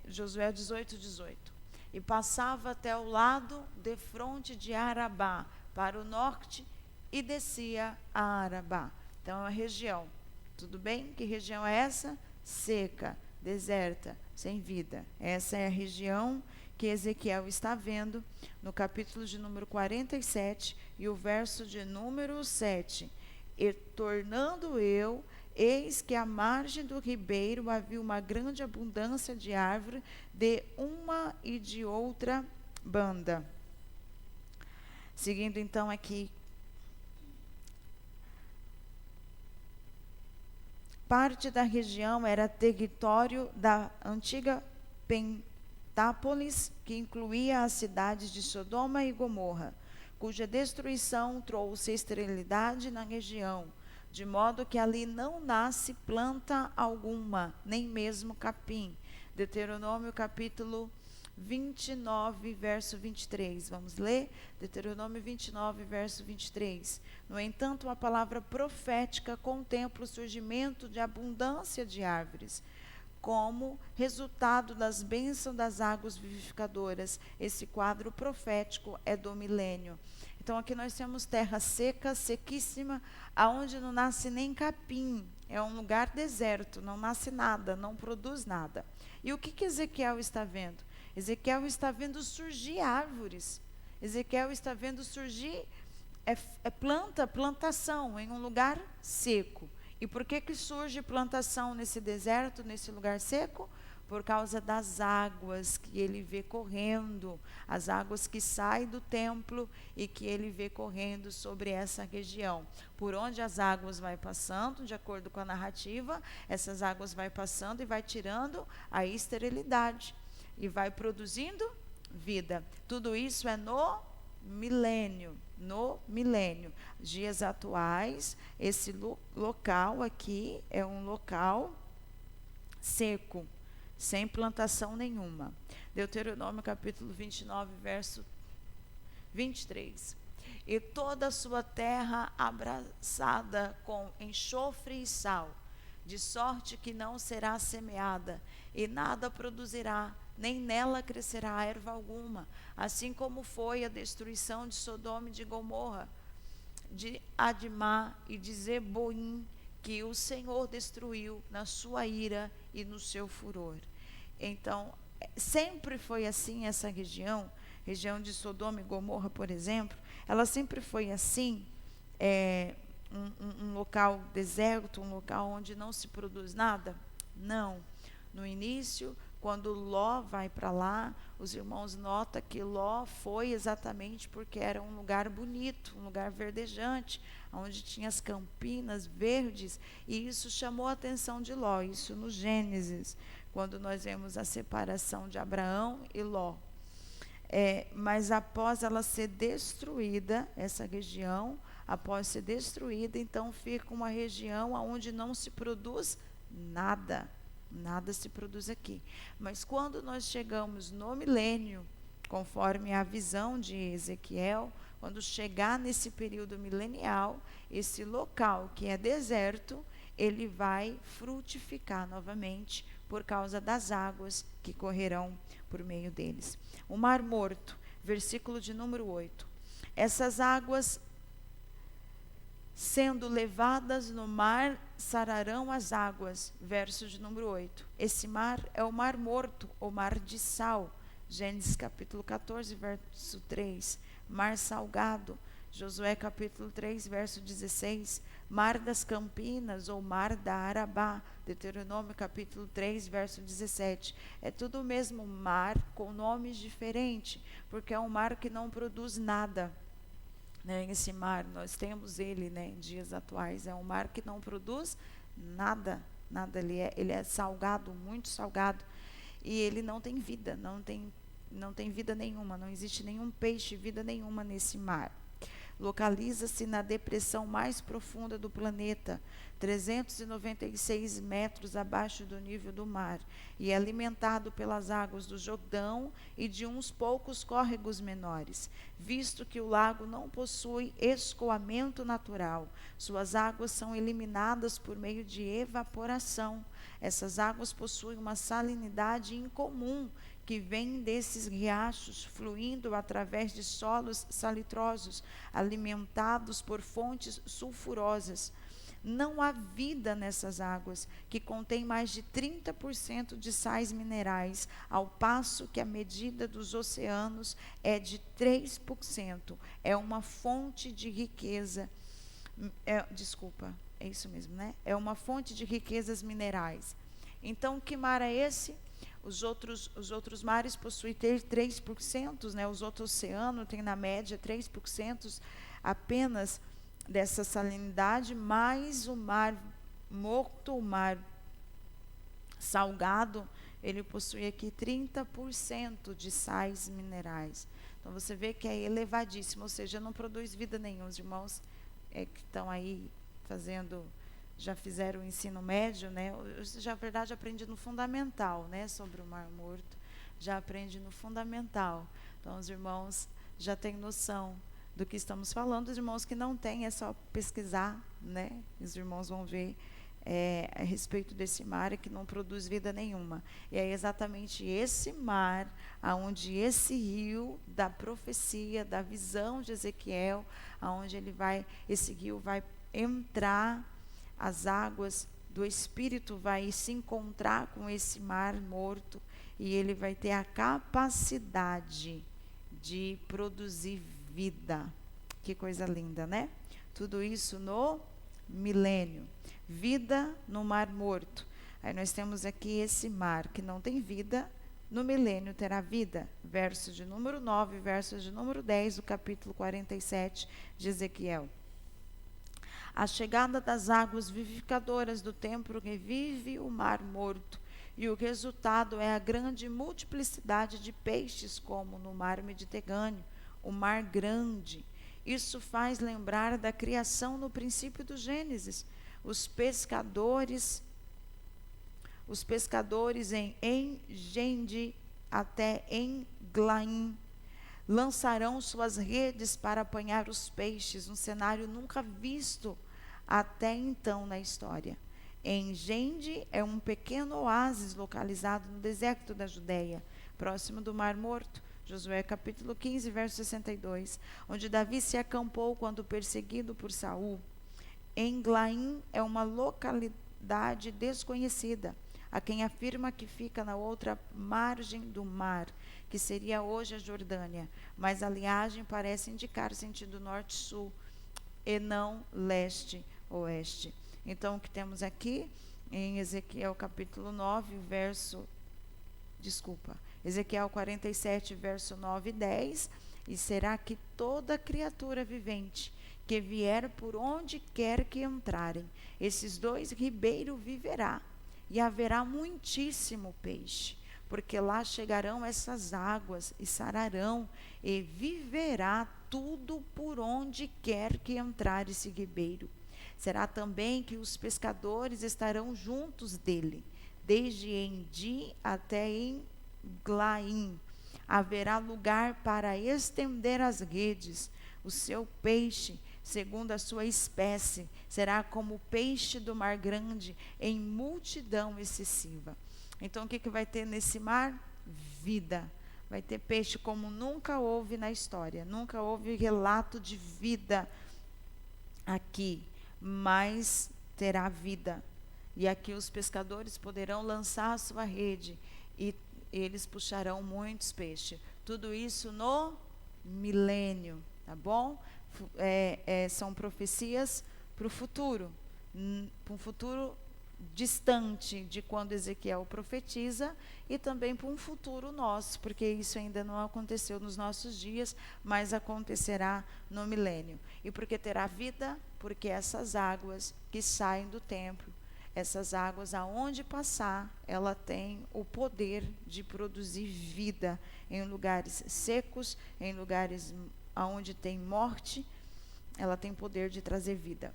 Josué 18, 18. E passava até o lado de fronte de Arabá, para o norte, e descia a Arabá. Então é uma região, tudo bem? Que região é essa? Seca, deserta, sem vida. Essa é a região que Ezequiel está vendo no capítulo de número 47 e o verso de número 7. E tornando eu, eis que à margem do ribeiro havia uma grande abundância de árvore de uma e de outra banda. Seguindo então aqui. Parte da região era território da antiga Pentápolis, que incluía as cidades de Sodoma e Gomorra, cuja destruição trouxe esterilidade na região, de modo que ali não nasce planta alguma, nem mesmo capim. Deuteronômio capítulo 29, verso 23. Vamos ler? Deuteronômio 29, verso 23. No entanto, a palavra profética contempla o surgimento de abundância de árvores, como resultado das bênçãos das águas vivificadoras. Esse quadro profético é do milênio. Então, aqui nós temos terra seca, sequíssima, aonde não nasce nem capim. É um lugar deserto, não nasce nada, não produz nada. E o que Ezequiel está vendo? Ezequiel está vendo surgir árvores. Ezequiel está vendo surgir plantação em um lugar seco. E por que surge plantação nesse deserto, nesse lugar seco? Por causa das águas que ele vê correndo, as águas que saem do templo e que ele vê correndo sobre essa região. Por onde as águas vai passando, de acordo com a narrativa, essas águas vai passando e vai tirando a esterilidade e vai produzindo vida. Tudo isso é no milênio. No milênio. Dias atuais, esse local aqui é um local seco, sem plantação nenhuma. Deuteronômio capítulo 29, verso 23. E toda a sua terra abraçada com enxofre e sal, de sorte que não será semeada, e nada produzirá, nem nela crescerá erva alguma, assim como foi a destruição de Sodoma e de Gomorra, de Admá e de Zeboim, que o Senhor destruiu na sua ira e no seu furor. Então, sempre foi assim essa região de Sodoma e Gomorra, por exemplo, ela sempre foi assim, um local deserto, um local onde não se produz nada? Não. No início, quando Ló vai para lá, os irmãos notam que Ló foi exatamente porque era um lugar bonito, um lugar verdejante, onde tinha as campinas verdes, e isso chamou a atenção de Ló. Isso no Gênesis, quando nós vemos a separação de Abraão e Ló. Mas após ela ser destruída, essa região, após ser destruída, então fica uma região onde não se produz nada. Nada se produz aqui. Mas quando nós chegamos no milênio, conforme a visão de Ezequiel, quando chegar nesse período milenial, esse local que é deserto, ele vai frutificar novamente por causa das águas que correrão por meio deles. O Mar Morto, versículo de número 8. Essas águas, sendo levadas no mar, sararão as águas. Verso de número 8. Esse mar é o Mar Morto, ou Mar de Sal. Gênesis capítulo 14, verso 3. Mar Salgado. Josué capítulo 3, verso 16. Mar das Campinas, ou Mar da Arabá. Deuteronômio capítulo 3, verso 17. É tudo o mesmo mar, com nomes diferentes, porque é um mar que não produz nada. Esse mar, nós temos ele, em dias atuais, é um mar que não produz nada, ele é salgado, muito salgado, e ele não tem vida, não tem vida nenhuma, não existe nenhum peixe, vida nenhuma nesse mar. Localiza-se na depressão mais profunda do planeta, 396 metros abaixo do nível do mar, e é alimentado pelas águas do Jordão e de uns poucos córregos menores, visto que o lago não possui escoamento natural. Suas águas são eliminadas por meio de evaporação. Essas águas possuem uma salinidade incomum, que vem desses riachos fluindo através de solos salitrosos, alimentados por fontes sulfurosas. Não há vida nessas águas, que contêm mais de 30% de sais minerais, ao passo que a medida dos oceanos é de 3%. É uma fonte de riqueza. É isso mesmo, É uma fonte de riquezas minerais. Então, que mar é esse? Os outros mares possuem 3%, os outros oceanos têm na média 3% apenas dessa salinidade, mais o Mar Morto, o Mar Salgado, ele possui aqui 30% de sais minerais. Então você vê que é elevadíssimo, ou seja, não produz vida nenhuma. Os irmãos que estão aí já fizeram o ensino médio, Eu já, na verdade, aprendi no fundamental, sobre o Mar Morto, já aprendi no fundamental. Então, os irmãos já têm noção do que estamos falando. Os irmãos que não têm, é só pesquisar, Os irmãos vão ver a respeito desse mar, que não produz vida nenhuma. E é exatamente esse mar, aonde esse rio da profecia, da visão de Ezequiel, aonde esse rio vai entrar, as águas do Espírito vai se encontrar com esse Mar Morto, e ele vai ter a capacidade de produzir vida. Que coisa linda, Tudo isso no milênio. Vida no Mar Morto. Aí nós temos aqui esse mar que não tem vida, no milênio terá vida. Verso de número 9, verso de número 10 do capítulo 47 de Ezequiel. A chegada das águas vivificadoras do templo revive o Mar Morto, e o resultado é a grande multiplicidade de peixes, como no Mar Mediterrâneo, o Mar Grande. Isso faz lembrar da criação no princípio do Gênesis. Os pescadores em Engedi até Englaim lançarão suas redes para apanhar os peixes, um cenário nunca visto até então na história. Engedi é um pequeno oásis localizado no deserto da Judeia, próximo do Mar Morto. Josué capítulo 15, verso 62, onde Davi se acampou quando perseguido por Saul. Englaim é uma localidade desconhecida. Há quem afirma que fica na outra margem do mar, que seria hoje a Jordânia, mas a linhagem parece indicar sentido norte-sul e não leste-oeste. Então, o que temos aqui em Ezequiel capítulo 9, Ezequiel 47, verso 9 e 10, e será que toda criatura vivente que vier por onde quer que entrarem, esses 2 ribeiros viverá, e haverá muitíssimo peixe, porque lá chegarão essas águas e sararão, e viverá tudo por onde quer que entrar esse ribeiro. Será também que os pescadores estarão juntos dele, desde Endi até Englaim. Haverá lugar para estender as redes. O seu peixe, segundo a sua espécie, será como o peixe do mar grande, em multidão excessiva. Então, o que vai ter nesse mar? Vida. Vai ter peixe como nunca houve na história. Nunca houve relato de vida aqui, mas terá vida. E aqui os pescadores poderão lançar a sua rede e eles puxarão muitos peixes. Tudo isso no milênio, tá bom? São profecias para o futuro, para um futuro distante de quando Ezequiel profetiza, e também para um futuro nosso, porque isso ainda não aconteceu nos nossos dias, mas acontecerá no milênio. E porque terá vida? Porque essas águas que saem do templo, essas águas, aonde passar, ela tem o poder de produzir vida em lugares secos, em lugares onde tem morte, ela tem poder de trazer vida.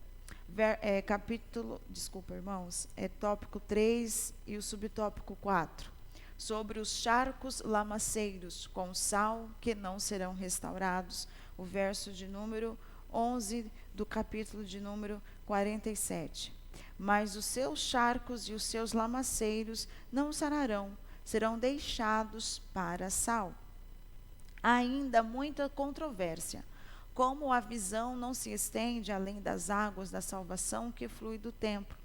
Irmãos, tópico 3 e o subtópico 4. Sobre os charcos lamaceiros com sal que não serão restaurados. O verso de número 11 do capítulo de número 47. Mas os seus charcos e os seus lamaceiros não sararão, serão deixados para sal. Há ainda muita controvérsia. Como a visão não se estende além das águas da salvação que flui do templo.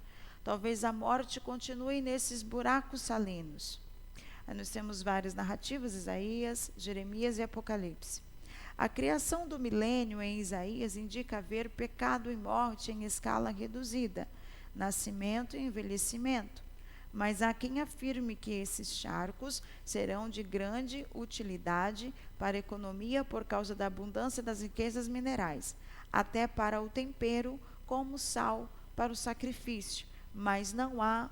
Talvez a morte continue nesses buracos salinos. Aí nós temos várias narrativas, Isaías, Jeremias e Apocalipse. A criação do milênio em Isaías indica haver pecado e morte em escala reduzida, nascimento e envelhecimento. Mas há quem afirme que esses charcos serão de grande utilidade para a economia por causa da abundância das riquezas minerais, até para o tempero, como sal para o sacrifício. Mas não há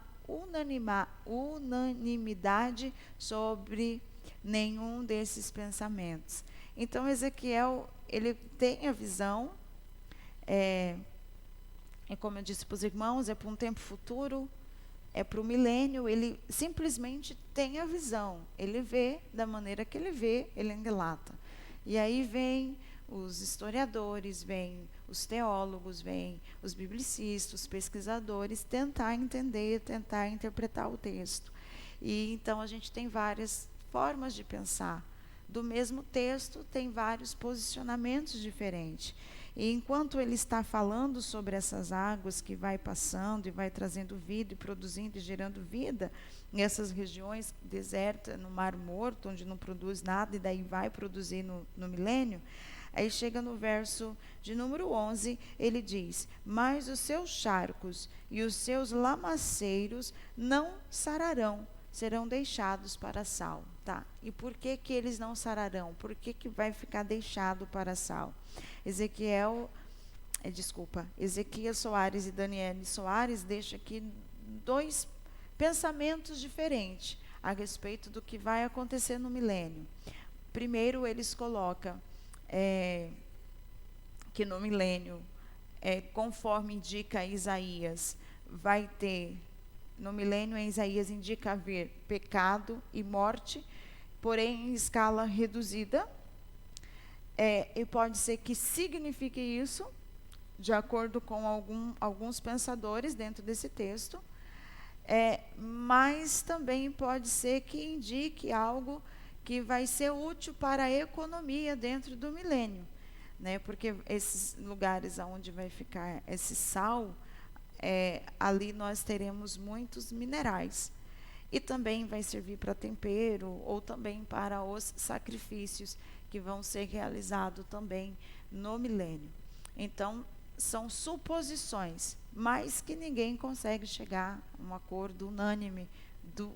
unanimidade sobre nenhum desses pensamentos. Então, Ezequiel, ele tem a visão, e como eu disse para os irmãos, é para um tempo futuro, é para o milênio. Ele simplesmente tem a visão, ele vê da maneira que ele vê, ele relata. E aí vem os historiadores, vem os teólogos, vem os biblicistas, os pesquisadores, tentar entender, tentar interpretar o texto. E então a gente tem várias formas de pensar. Do mesmo texto, tem vários posicionamentos diferentes. E enquanto ele está falando sobre essas águas que vai passando e vai trazendo vida e produzindo e gerando vida, nessas regiões desertas, no Mar Morto, onde não produz nada, e daí vai produzir no milênio, aí chega no verso de número 11, ele diz: mas os seus charcos e os seus lamaceiros não sararão, serão deixados para sal. Tá. E por que eles não sararão? Por que vai ficar deixado para sal? Ezequias Soares e Daniele Soares deixam aqui dois pensamentos diferentes a respeito do que vai acontecer no milênio. Primeiro, eles colocam que no milênio, conforme indica Isaías, vai ter, no milênio em Isaías indica haver pecado e morte, porém em escala reduzida. E pode ser que signifique isso, de acordo com alguns pensadores dentro desse texto, mas também pode ser que indique algo que vai ser útil para a economia dentro do milênio, né? Porque esses lugares onde vai ficar esse sal, ali nós teremos muitos minerais. E também vai servir para tempero, ou também para os sacrifícios que vão ser realizados também no milênio. Então, são suposições, mas que ninguém consegue chegar a um acordo unânime do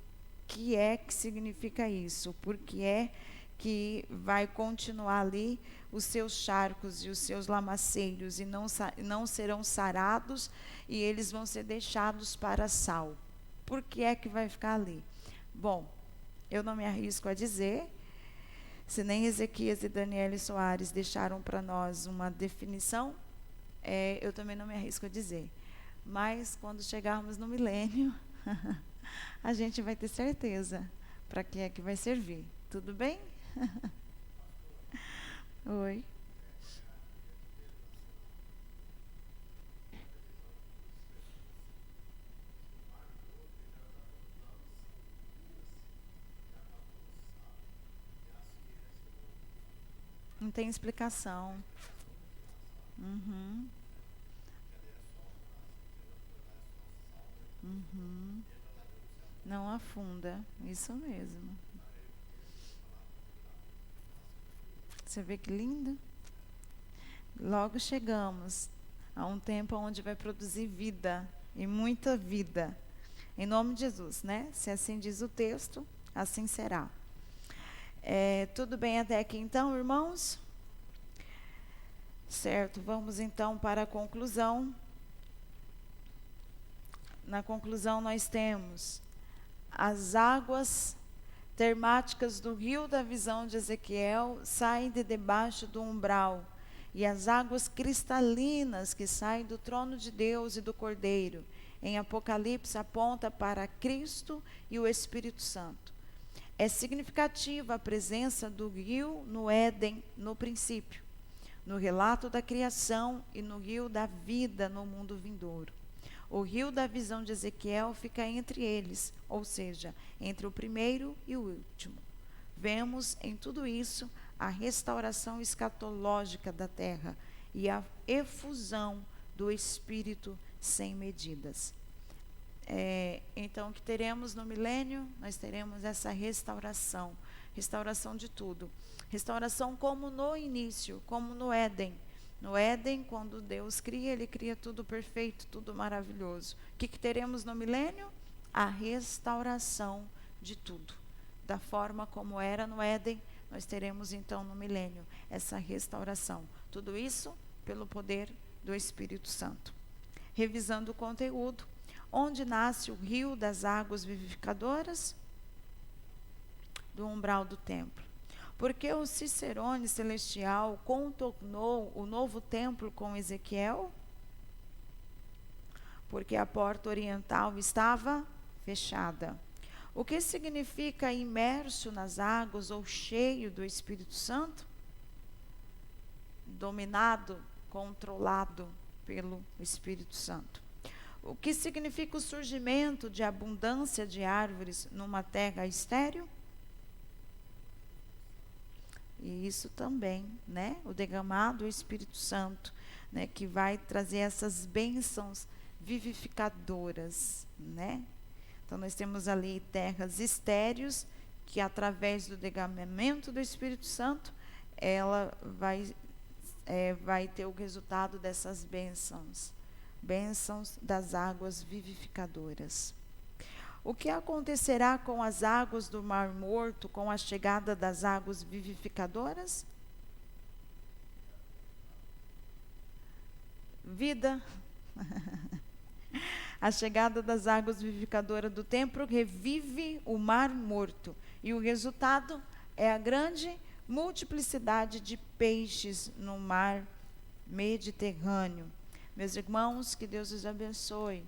que significa isso, porque que vai continuar ali os seus charcos e os seus lamaceiros, e não serão sarados, e eles vão ser deixados para sal. Por que vai ficar ali? Bom, Eu não me arrisco a dizer, se nem Ezequias e Daniele Soares deixaram para nós uma definição, eu também não me arrisco a dizer. Mas quando chegarmos no milênio, a gente vai ter certeza para que é que vai servir. Tudo bem? Oi. Não tem explicação. Uhum. Uhum. Não afunda, isso mesmo. Você vê que lindo? Logo chegamos a um tempo onde vai produzir vida, e muita vida. Em nome de Jesus, né? Se assim diz o texto, assim será. Tudo bem até aqui então, irmãos? Certo, vamos então para a conclusão. Na conclusão nós temos as águas termáticas do rio da visão de Ezequiel saem de debaixo do umbral, e as águas cristalinas que saem do trono de Deus e do Cordeiro, em Apocalipse, aponta para Cristo e o Espírito Santo. É significativa a presença do rio no Éden, no princípio, no relato da criação e no rio da vida no mundo vindouro. O rio da visão de Ezequiel fica entre eles, ou seja, entre o primeiro e o último. Vemos em tudo isso a restauração escatológica da terra e a efusão do Espírito sem medidas. Então, o que teremos no milênio? Nós teremos essa restauração, restauração de tudo. Restauração como no início, como no Éden. No Éden, quando Deus cria, Ele cria tudo perfeito, tudo maravilhoso. O que teremos no milênio? A restauração de tudo. Da forma como era no Éden, nós teremos então no milênio essa restauração. Tudo isso pelo poder do Espírito Santo. Revisando o conteúdo, onde nasce o rio das águas vivificadoras? Do umbral do templo. Porque o Cicerone celestial contornou o novo templo com Ezequiel? Porque a porta oriental estava fechada. O que significa imerso nas águas ou cheio do Espírito Santo? Dominado, controlado pelo Espírito Santo. O que significa o surgimento de abundância de árvores numa terra estéril? E isso também, né? O derramado do Espírito Santo, né? Que vai trazer essas bênçãos vivificadoras, né? Então, nós temos ali terras estéreis, que através do derramamento do Espírito Santo, ela vai ter o resultado dessas bênçãos. Bênçãos das águas vivificadoras. O que acontecerá com as águas do Mar Morto com a chegada das águas vivificadoras? Vida. A chegada das águas vivificadoras do templo revive o Mar Morto. E o resultado é a grande multiplicidade de peixes no mar Mediterrâneo. Meus irmãos, que Deus os abençoe.